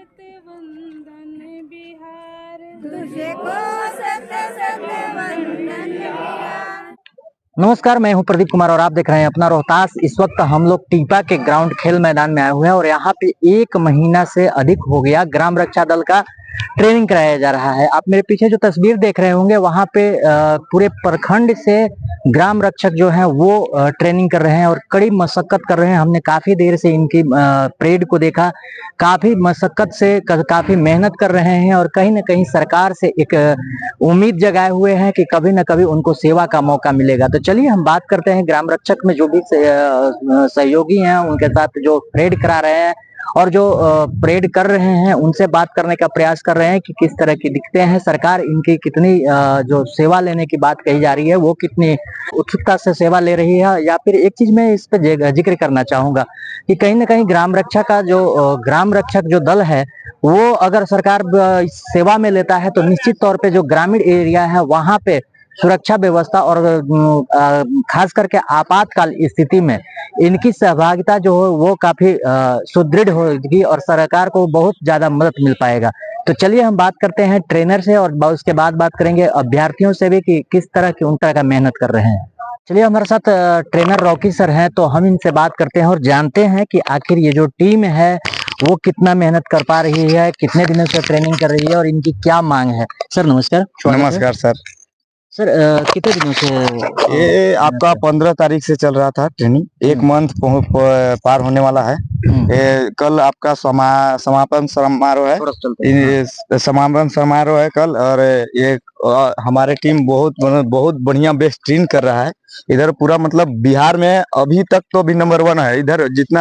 वंदन बिहार, तुझे को सत सत वंदन बिहार। नमस्कार, मैं हूं प्रदीप कुमार और आप देख रहे हैं अपना रोहतास। इस वक्त हम लोग टीपा के ग्राउंड खेल मैदान में आए हुए हैं और यहाँ पे 1 महीना से अधिक हो गया ग्राम रक्षा दल का ट्रेनिंग कराया जा रहा है। आप मेरे पीछे जो तस्वीर देख रहे होंगे वहाँ पे पूरे प्रखंड से ग्राम रक्षक जो हैं वो ट्रेनिंग कर रहे हैं और कड़ी मशक्कत कर रहे हैं। हमने काफी देर से इनकी परेड को देखा, काफी मशक्कत से काफी मेहनत कर रहे हैं और कहीं ना कहीं सरकार से एक उम्मीद जगाए हुए हैं कि कभी ना कभी उनको सेवा का मौका मिलेगा। तो चलिए हम बात करते हैं ग्राम रक्षक में जो भी सहयोगी हैं उनके साथ जो परेड करा रहे हैं और जो परेड कर रहे हैं उनसे बात करने का प्रयास कर रहे हैं कि किस तरह की दिखते हैं, सरकार इनकी कितनी जो सेवा लेने की बात कही जा रही है वो कितनी उत्सुकता से सेवा ले रही है। या फिर एक चीज मैं इस पे जिक्र करना चाहूंगा कि कहीं ना कहीं ग्राम रक्षा का जो ग्राम रक्षक जो दल है वो अगर सरकार सेवा में लेता है तो निश्चित तौर पे जो ग्रामीण एरिया है वहां पे सुरक्षा व्यवस्था और खास करके आपातकाल स्थिति में इनकी सहभागिता जो हो वो काफी सुदृढ़ होगी और सरकार को बहुत ज्यादा मदद मिल पाएगा। तो चलिए हम बात करते हैं ट्रेनर से और उसके बाद बात करेंगे अभ्यर्थियों से भी कि किस तरह की उन तरह का मेहनत कर रहे हैं। चलिए हमारे साथ ट्रेनर रॉकी सर हैं, तो हम इनसे बात करते हैं और जानते हैं कि आखिर ये जो टीम है वो कितना मेहनत कर पा रही है, कितने दिनों से ट्रेनिंग कर रही है और इनकी क्या मांग है। सर नमस्कार। नमस्कार सर। सर कितने दिनों से ये आपका 15 तारीख से चल रहा था ट्रेनिंग, 1 मंथ पार होने वाला है। कल आपका समापन समारोह है, समापन समारोह है कल। और ये हमारे टीम बहुत बढ़िया बेस्ट ट्रेन कर रहा है। इधर पूरा मतलब बिहार में अभी तक तो अभी नंबर 1 है। इधर जितना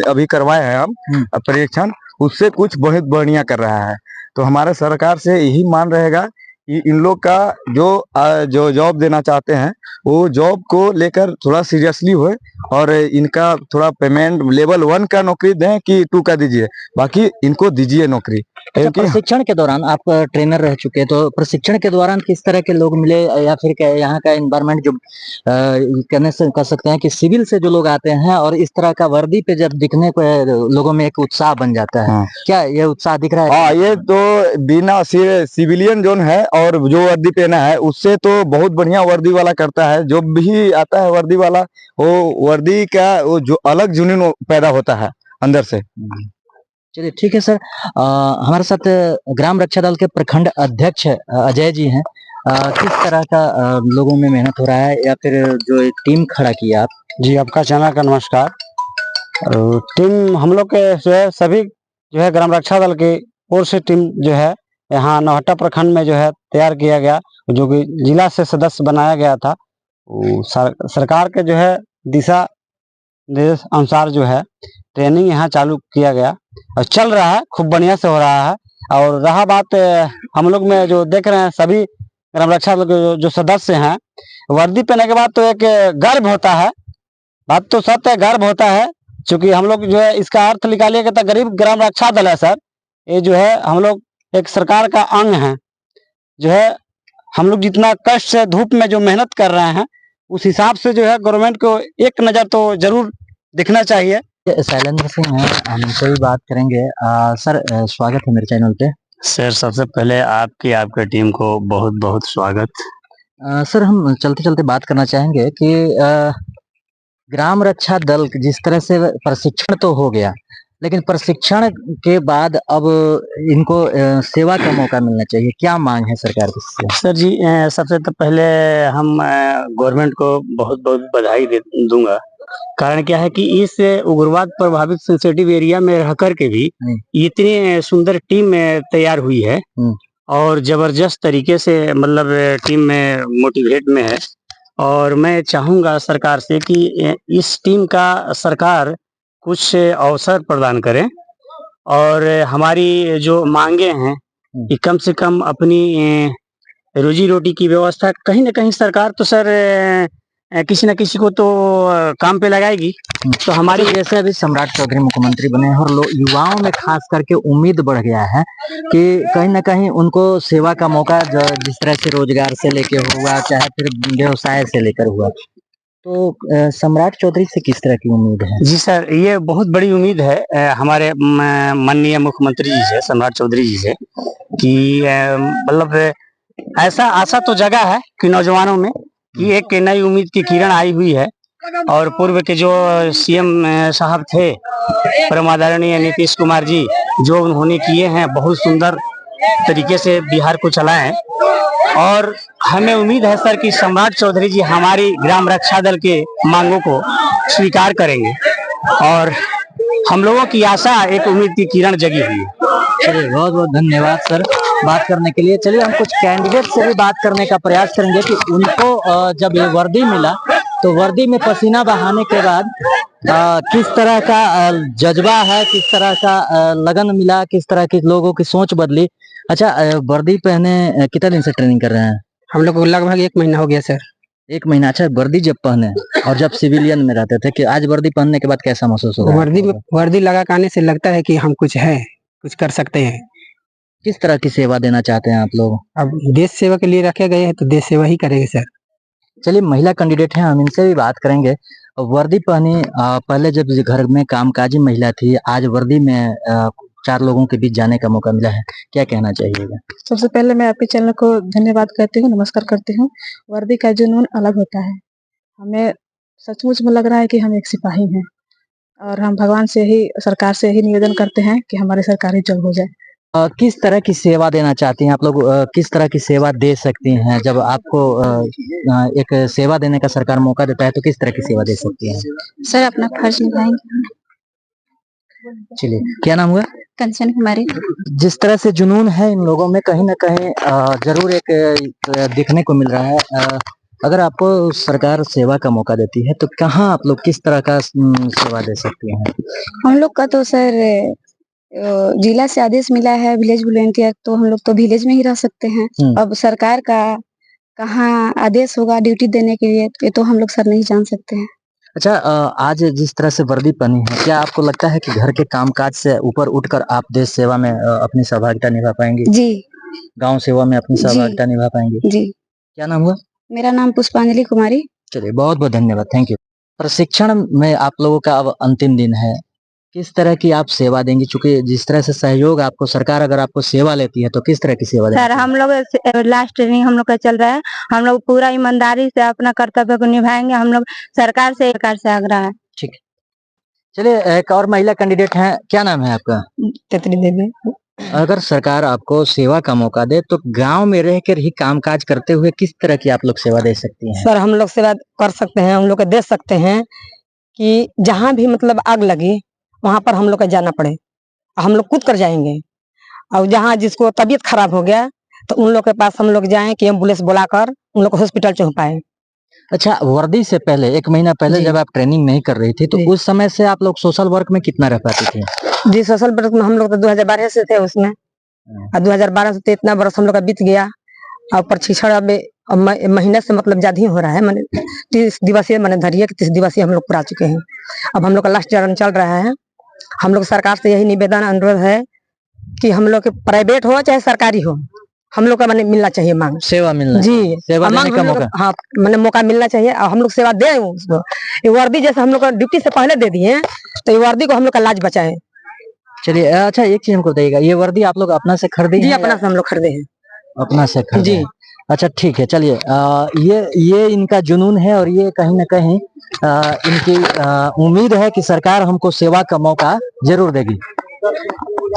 अभी करवाए हैं हम परीक्षण उससे कुछ बहुत बढ़िया कर रहा है। तो हमारे सरकार से यही मान रहेगा कि इन लोग का जो जॉब देना चाहते हैं वो जॉब को लेकर थोड़ा सीरियसली हो और इनका थोड़ा पेमेंट लेवल 1 का नौकरी दें कि 2 का दीजिए, बाकी इनको दीजिए नौकरी। अच्छा, प्रशिक्षण के दौरान आप ट्रेनर रह चुके हैं, तो प्रशिक्षण के दौरान किस तरह के लोग मिले या फिर यहाँ का एनवायरनमेंट जो कहने से कह सकते हैं कि सिविल से जो लोग आते हैं और इस तरह का वर्दी पे जब दिखने को लोगों में एक उत्साह बन जाता है। हाँ। क्या ये उत्साह दिख रहा है? हाँ, ये तो बिना सिविलियन जोन है और जो वर्दी पहना है उससे तो बहुत बढ़िया वर्दी वाला करता है। जो भी आता है वर्दी वाला वो वर्दी का वो जो अलग जुनून पैदा होता है अंदर से। चलिए ठीक है सर। हमारे साथ ग्राम रक्षा दल के प्रखंड अध्यक्ष अजय जी हैं। किस तरह का लोगों में मेहनत हो रहा है या फिर जो एक टीम खड़ा किया आप? जी आपका चैनल का नमस्कार। टीम हम लोग के जो है सभी जो है ग्राम रक्षा दल की ओर से टीम जो है यहाँ नौहट्टा प्रखंड में जो है तैयार किया गया, जो कि जिला से सदस्य बनाया गया था। सरकार के जो है दिशा निर्देश अनुसार जो है ट्रेनिंग यहाँ चालू किया गया और चल रहा है, खूब बढ़िया से हो रहा है। और रहा बात हम लोग में जो देख रहे हैं सभी ग्राम रक्षा दल के जो सदस्य हैं, वर्दी पहनने के बाद तो एक गर्व होता है, बात तो सत्य है, गर्व होता है। क्योंकि हम लोग जो है इसका अर्थ निकालिए कि गरीब ग्राम रक्षा दल है सर। ये जो है हम लोग एक सरकार का अंग है। जो है हम लोग जितना कष्ट से धूप में जो मेहनत कर रहे हैं उस हिसाब से जो है गवर्नमेंट को एक नजर तो जरूर दिखना चाहिए। शैलेंद्र सिंह हैं, हमसे भी बात करेंगे। सर स्वागत है मेरे चैनल पे। सर सबसे पहले आपके टीम को बहुत बहुत स्वागत। सर हम चलते चलते बात करना चाहेंगे कि ग्राम रक्षा दल जिस तरह से प्रशिक्षण तो हो गया, लेकिन प्रशिक्षण के बाद अब इनको सेवा का मौका मिलना चाहिए, क्या मांग है सरकार की? सर जी सबसे तो पहले हम गवर्नमेंट को बहुत बहुत बधाई दूंगा। कारण क्या है कि इस उग्रवाद प्रभावित सेंसिटिव एरिया में रह करके भी इतनी सुंदर टीम तैयार हुई है और जबरदस्त तरीके से मतलब टीम में मोटिवेट में है। और मैं चाहूंगा सरकार से कि इस टीम का सरकार कुछ अवसर प्रदान करें और हमारी जो मांगे हैं कि कम से कम अपनी रोजी रोटी की व्यवस्था कहीं ना कहीं सरकार तो सर किसी न किसी को तो काम पे लगाएगी। तो हमारी जैसे अभी सम्राट चौधरी मुख्यमंत्री बने हैं और युवाओं में खास करके उम्मीद बढ़ गया है कि कहीं ना कहीं उनको सेवा का मौका जिस तरह से रोजगार से लेके हुआ चाहे फिर व्यवसाय से लेकर हुआ, तो सम्राट चौधरी से किस तरह की उम्मीद है? जी सर, ये बहुत बड़ी उम्मीद है हमारे माननीय मुख्यमंत्री जी से, सम्राट चौधरी जी से, कि मतलब ऐसा आशा तो जगा है कि नौजवानों में कि एक नई उम्मीद की किरण आई हुई है। और पूर्व के जो सीएम साहब थे परम आदरणीय नीतीश कुमार जी, जो उन्होंने किए हैं बहुत सुंदर तरीके से बिहार को चलाए हैं। और हमें उम्मीद है सर कि सम्राट चौधरी जी हमारी ग्राम रक्षा दल के मांगों को स्वीकार करेंगे और हम लोगों की आशा एक उम्मीद की किरण जगी हुई है। चलिए बहुत बहुत धन्यवाद सर बात करने के लिए। चलिए हम कुछ कैंडिडेट से भी बात करने का प्रयास करेंगे कि उनको जब ये वर्दी मिला तो वर्दी में पसीना बहाने के बाद किस तरह का जज्बा है, किस तरह का लगन मिला, किस तरह के लोगों की सोच बदली। अच्छा, वर्दी पहने कितना दिन से ट्रेनिंग कर रहे हैं? हम लोग को लगभग 1 महीना हो गया सर। 1 महीना। अच्छा, वर्दी जब पहने और जब सिविलियन में रहते थे कि आज वर्दी पहनने के बाद कैसा महसूस हो रहा है? वर्दी लगा के आने से लगता है कि हम कुछ है, कुछ कर सकते हैं। किस तरह की सेवा देना चाहते हैं आप लोग? अब देश सेवा के लिए रखे गए हैं तो देश सेवा ही करेंगे सर। चलिए महिला कैंडिडेट हैं, हम इनसे भी बात करेंगे। वर्दी पहनी, पहले जब घर में कामकाजी महिला थी, आज वर्दी में 4 लोगों के बीच जाने का मौका मिला है, क्या कहना चाहिएगा? सबसे पहले मैं आपके चैनल को धन्यवाद करती हूँ, नमस्कार करती हूँ। वर्दी का जुनून अलग होता है। हमें सचमुच में लग रहा है कि हम एक सिपाही हैं और हम भगवान से ही, सरकार से ही निवेदन करते हैं कि हमारी सरकार ही जल्द हो जाए। किस तरह की सेवा देना चाहती हैं आप लोग? किस तरह की सेवा दे सकती हैं? जब आपको एक सेवा देने का सरकार मौका देता है तो किस तरह की सेवा दे सकती हैं? सर अपना फर्ज निभाएंगे। चलिए, क्या नाम हुआ? कंचन कुमारी। जिस तरह से जुनून है इन लोगों में, कहीं ना कहीं जरूर एक दिखने को मिल रहा है। अगर आपको सरकार सेवा का मौका देती है तो कहाँ आप लोग किस तरह का सेवा दे सकती हैं? हम लोग का तो सर जिला से आदेश मिला है विलेज वॉलंटियर, तो हम लोग तो विलेज में ही रह सकते हैं। अब सरकार का कहाँ आदेश होगा ड्यूटी देने के लिए, ये तो हम लोग सर नहीं जान सकते हैं। अच्छा, आज जिस तरह से वर्दी पहनी है, क्या आपको लगता है कि घर के कामकाज से ऊपर उठकर आप देश सेवा में अपनी सहभागिता निभा पाएंगी? जी। गांव सेवा में अपनी सहभागिता निभा पाएंगी? जी। क्या नाम हुआ? मेरा नाम पुष्पांजलि कुमारी। चलिए बहुत बहुत धन्यवाद, थैंक यू। प्रशिक्षण में आप लोगों का अब अंतिम दिन है, किस तरह की आप सेवा देंगी? चूंकि जिस तरह से सहयोग आपको सरकार अगर आपको सेवा लेती है तो किस तरह की सेवा देंगी? सर हम लोग लास्ट ट्रेनिंग हम लोग का चल रहा है, हम लोग पूरा ईमानदारी से अपना कर्तव्य को निभाएंगे। हम लोग सरकार से आग्रह है। ठीक है, चलिए एक और महिला कैंडिडेट हैं, क्या नाम है आपका? तितली देवी। अगर सरकार आपको सेवा का मौका दे तो गांव में रहकर ही कामकाज करते हुए किस तरह की आप लोग सेवा दे सकती हैं? सर हम लोग सेवा कर सकते हैं, हम लोग को दे सकते हैं कि जहाँ भी मतलब आग लगी वहां पर हम लोग का जाना पड़े, हम लोग कूद कर जाएंगे। और जहाँ जिसको तबीयत खराब हो गया तो उन लोग के पास हम लोग जाएं कि एम्बुलेंस बुलाकर उन लोग को हॉस्पिटल पहुंचाएं। अच्छा, वर्दी से पहले 1 महीना पहले जब आप ट्रेनिंग नहीं कर रही थी तो उस समय से आप लोग सोशल वर्क में कितना रह पाती थी? जी सोशल वर्क में हम लोग तो 2012 से थे उसमें, और 2012 से तो इतना बरस हम लोग का बीत गया। और प्रशिक्षण अब महीने से मतलब ज्यादा ही हो रहा है, मैंने 30 दिवसीय मैंने धरिए 30 दिवसीय हम लोग पूरा चुके हैं। अब हम लोग का लास्ट चरण चल रहा है। हम लोग सरकार से यही निवेदन अनुरोध है कि हम लोग के प्राइवेट हो चाहे सरकारी हो, हम लोग का मैंने मिलना चाहिए मांग, सेवा मिलना जी, सेवा देने का मौका। हाँ मैंने मौका मिलना चाहिए और हम लोग सेवा दे उसको। ये वर्दी जैसे हम लोग का ड्यूटी से पहले दे दिए तो ये वर्दी को हम लोग का लाज बचाए। चलिए, अच्छा एक चीज हमको बताइएगा, ये वर्दी आप लोग अपना से खरीदी जी है? अपना से हम लोग खरीदे हैं। अपना से खरीदे जी। हैं। अच्छा ठीक है, चलिए ये इनका जुनून है और ये कहीं ना कहीं इनकी उम्मीद है कि सरकार हमको सेवा का मौका जरूर देगी।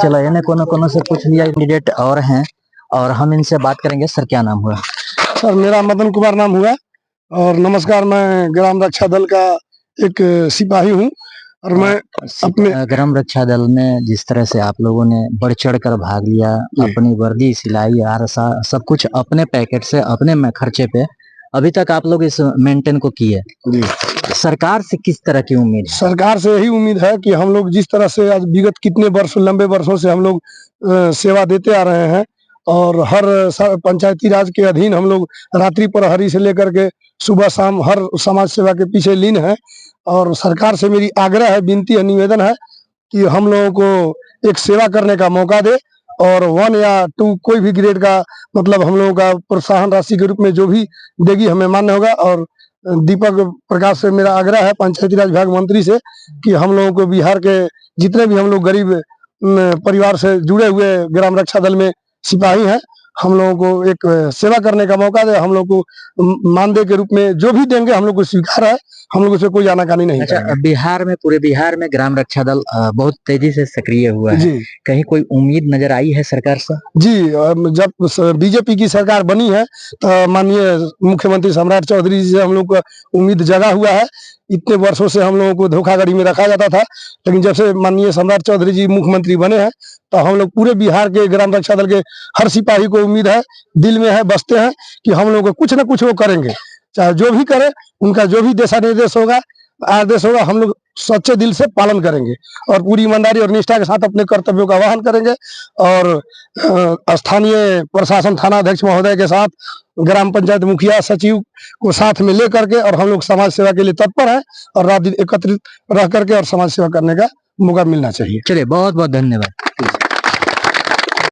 चलो इन्हें कोनो से पूछ लिया, कैंडिडेट और हैं और हम इनसे बात करेंगे। सर क्या नाम हुआ? सर मेरा मदन कुमार नाम हुआ और नमस्कार, मैं ग्राम रक्षा दल का एक सिपाही हूँ और मैं अपने ग्राम रक्षा दल में जिस तरह से आप लोगों ने बढ़ चढ़ कर भाग लिया, अपनी वर्दी सिलाई आरसा सब कुछ अपने पैकेट से अपने खर्चे पे अभी तक आप लोग इस मेंटेन को किए, सरकार से किस तरह की उम्मीद है? सरकार से यही उम्मीद है कि हम लोग जिस तरह से आज विगत कितने वर्ष लंबे वर्षों से हम लोग सेवा देते आ रहे हैं और हर पंचायती राज के अधीन हम लोग रात्रि प्रहरी से लेकर के सुबह शाम हर समाज सेवा के पीछे लीन है। और सरकार से मेरी आग्रह है, विनती है, निवेदन है कि हम लोगों को एक सेवा करने का मौका दे और 1 या 2 कोई भी ग्रेड का मतलब हम लोगों का प्रोत्साहन राशि के रूप में जो भी देगी हमें मान्य होगा। और दीपक प्रकाश से मेरा आग्रह है, पंचायती राज विभाग मंत्री से, कि हम लोगों को बिहार के जितने भी हम लोग गरीब परिवार से जुड़े हुए ग्राम रक्षा दल में सिपाही हैं, हम लोगों को एक सेवा करने का मौका दे। हम लोग को मानदेय के रूप में जो भी देंगे हम लोग को स्वीकार है, हम लोग उससे कोई आनाकानी नहीं अच्छा, करेंगे। बिहार में, पूरे बिहार में ग्राम रक्षा दल बहुत तेजी से सक्रिय हुआ है। जी कहीं कोई उम्मीद नजर आई है सरकार से? जी, जब बीजेपी की सरकार बनी है तो माननीय मुख्यमंत्री सम्राट चौधरी जी से हम लोग को उम्मीद जगा हुआ है। इतने वर्षों से हम लोगों को धोखाधड़ी में रखा जाता था, लेकिन जब से माननीय सम्राट चौधरी जी मुख्यमंत्री बने हैं तो हम लोग पूरे बिहार के ग्राम रक्षा दल के हर सिपाही को उम्मीद है, दिल में है, बसते हैं कि हम लोग को कुछ न कुछ वो करेंगे, चाहे जो भी करे, उनका जो भी दिशा निर्देश होगा, आदेश होगा, हम लोग सच्चे दिल से पालन करेंगे और पूरी ईमानदारी और निष्ठा के साथ अपने कर्तव्यों का वहन करेंगे। और स्थानीय प्रशासन थानाध्यक्ष महोदय के साथ, ग्राम पंचायत मुखिया, सचिव को साथ में ले करके, और हम लोग समाज सेवा के लिए तत्पर हैं और रात दिन एकत्रित रह करके और समाज सेवा करने का मौका मिलना चाहिए। चलिए, बहुत बहुत धन्यवाद।